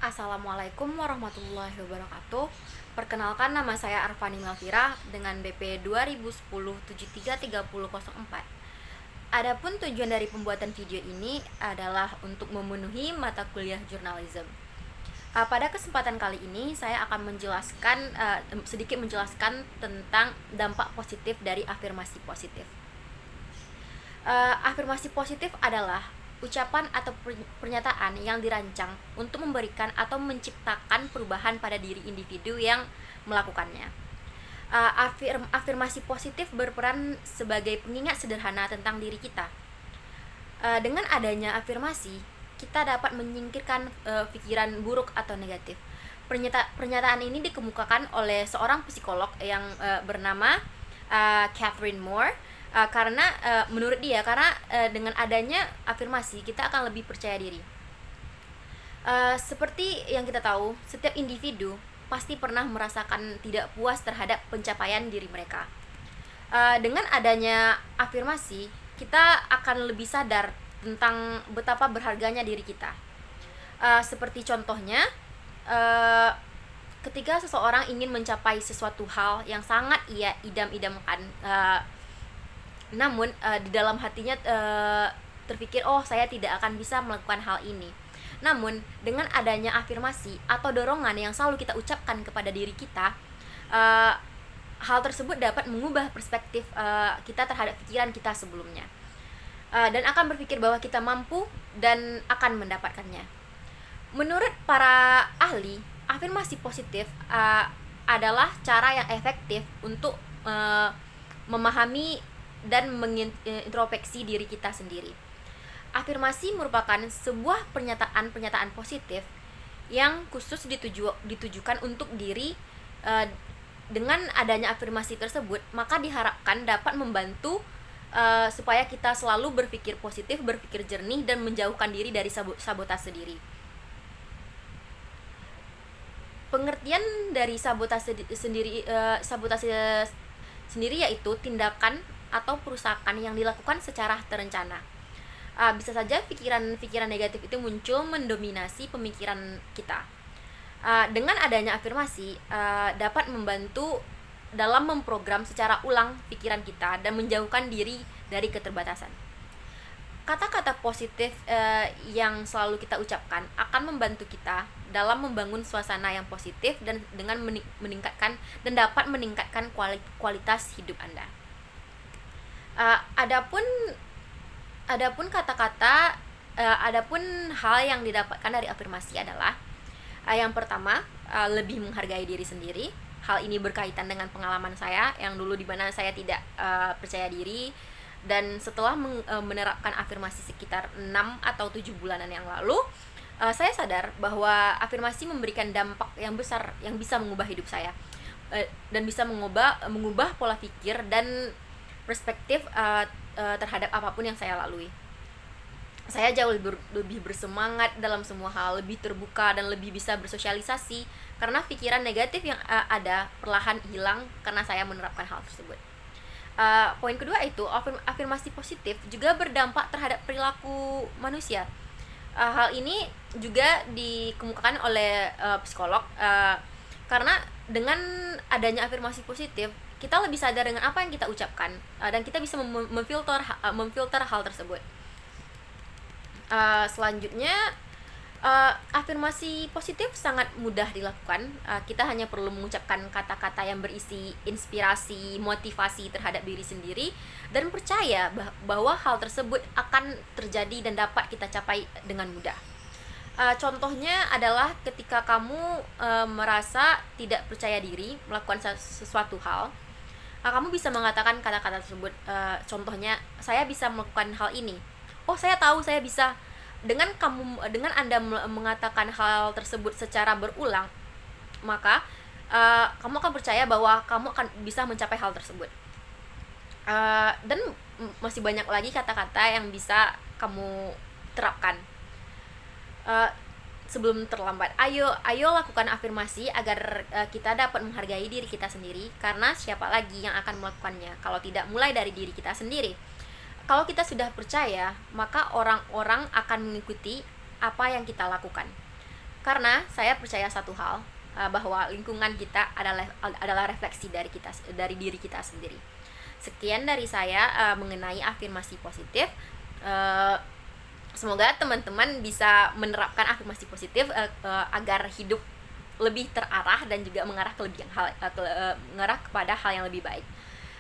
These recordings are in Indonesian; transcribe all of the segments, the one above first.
Assalamualaikum warahmatullahi wabarakatuh. Perkenalkan, nama saya Arfani Melvira dengan BP 2010-733004. Adapun tujuan dari pembuatan video ini adalah untuk memenuhi mata kuliah jurnalisme. Pada kesempatan kali ini saya akan sedikit menjelaskan tentang dampak positif dari afirmasi positif. Afirmasi positif adalah ucapan atau pernyataan yang dirancang untuk memberikan atau menciptakan perubahan pada diri individu yang melakukannya. Afirmasi positif berperan sebagai pengingat sederhana tentang diri kita. Dengan adanya afirmasi, kita dapat menyingkirkan pikiran buruk atau negatif. Pernyataan ini dikemukakan oleh seorang psikolog yang bernama Catherine Moore. Karena menurut dia, dengan adanya afirmasi kita akan lebih percaya diri. Seperti yang kita tahu, setiap individu pasti pernah merasakan tidak puas terhadap pencapaian diri mereka. Dengan adanya afirmasi, kita akan lebih sadar tentang betapa berharganya diri kita. Seperti contohnya, ketika seseorang ingin mencapai sesuatu hal yang sangat ia idam-idamkan, namun di dalam hatinya terpikir, oh, saya tidak akan bisa melakukan hal ini. Namun dengan adanya afirmasi atau dorongan yang selalu kita ucapkan kepada diri kita, hal tersebut dapat mengubah perspektif kita terhadap pikiran kita sebelumnya, dan akan berpikir bahwa kita mampu dan akan mendapatkannya. Menurut para ahli, afirmasi positif adalah cara yang efektif untuk memahami dan mengintrospeksi diri kita sendiri. Afirmasi merupakan sebuah pernyataan positif yang khusus ditujukan untuk diri. Dengan adanya afirmasi tersebut, maka diharapkan dapat membantu supaya kita selalu berpikir positif, berpikir jernih, dan menjauhkan diri dari sabotase diri. Pengertian dari sabotase sendiri yaitu tindakan atau perusakan yang dilakukan secara terencana. Bisa saja pikiran negatif itu muncul mendominasi pemikiran kita. Dengan adanya afirmasi dapat membantu dalam memprogram secara ulang pikiran kita dan menjauhkan diri dari keterbatasan. Kata-kata positif yang selalu kita ucapkan akan membantu kita dalam membangun suasana yang positif dan dengan meningkatkan dan dapat meningkatkan kualitas hidup Anda. Adapun hal yang didapatkan dari afirmasi adalah yang pertama, lebih menghargai diri sendiri. Hal ini berkaitan dengan pengalaman saya yang dulu di mana saya tidak percaya diri, dan setelah menerapkan afirmasi sekitar 6 atau 7 bulanan yang lalu, saya sadar bahwa afirmasi memberikan dampak yang besar yang bisa mengubah hidup saya, dan bisa mengubah pola pikir dan perspektif terhadap apapun yang saya lalui. Saya jauh lebih bersemangat dalam semua hal, lebih terbuka, dan lebih bisa bersosialisasi karena pikiran negatif yang ada perlahan hilang karena saya menerapkan hal tersebut. Poin kedua itu, afirmasi positif juga berdampak terhadap perilaku manusia. Hal ini juga dikemukakan oleh psikolog, karena dengan adanya afirmasi positif kita lebih sadar dengan apa yang kita ucapkan, dan kita bisa memfilter hal tersebut. Selanjutnya, afirmasi positif sangat mudah dilakukan. Kita hanya perlu mengucapkan kata-kata yang berisi inspirasi, motivasi terhadap diri sendiri, dan percaya bahwa hal tersebut akan terjadi dan dapat kita capai dengan mudah. Contohnya adalah ketika kamu merasa tidak percaya diri melakukan sesuatu hal, kamu bisa mengatakan kata-kata tersebut. Contohnya, saya bisa melakukan hal ini. Oh, saya tahu saya bisa. Dengan Anda mengatakan hal tersebut secara berulang, maka kamu akan percaya bahwa kamu akan bisa mencapai hal tersebut. Dan masih banyak lagi kata-kata yang bisa kamu terapkan. Sebelum terlambat, ayo lakukan afirmasi agar kita dapat menghargai diri kita sendiri, karena siapa lagi yang akan melakukannya kalau tidak mulai dari diri kita sendiri. Kalau kita sudah percaya, maka orang-orang akan mengikuti apa yang kita lakukan. Karena saya percaya satu hal, bahwa lingkungan kita adalah refleksi dari diri kita sendiri. Sekian dari saya mengenai afirmasi positif. Eh, Semoga teman-teman bisa menerapkan afirmasi positif agar hidup lebih terarah dan juga mengarah kepada hal yang lebih baik.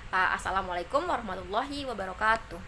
Assalamualaikum warahmatullahi wabarakatuh.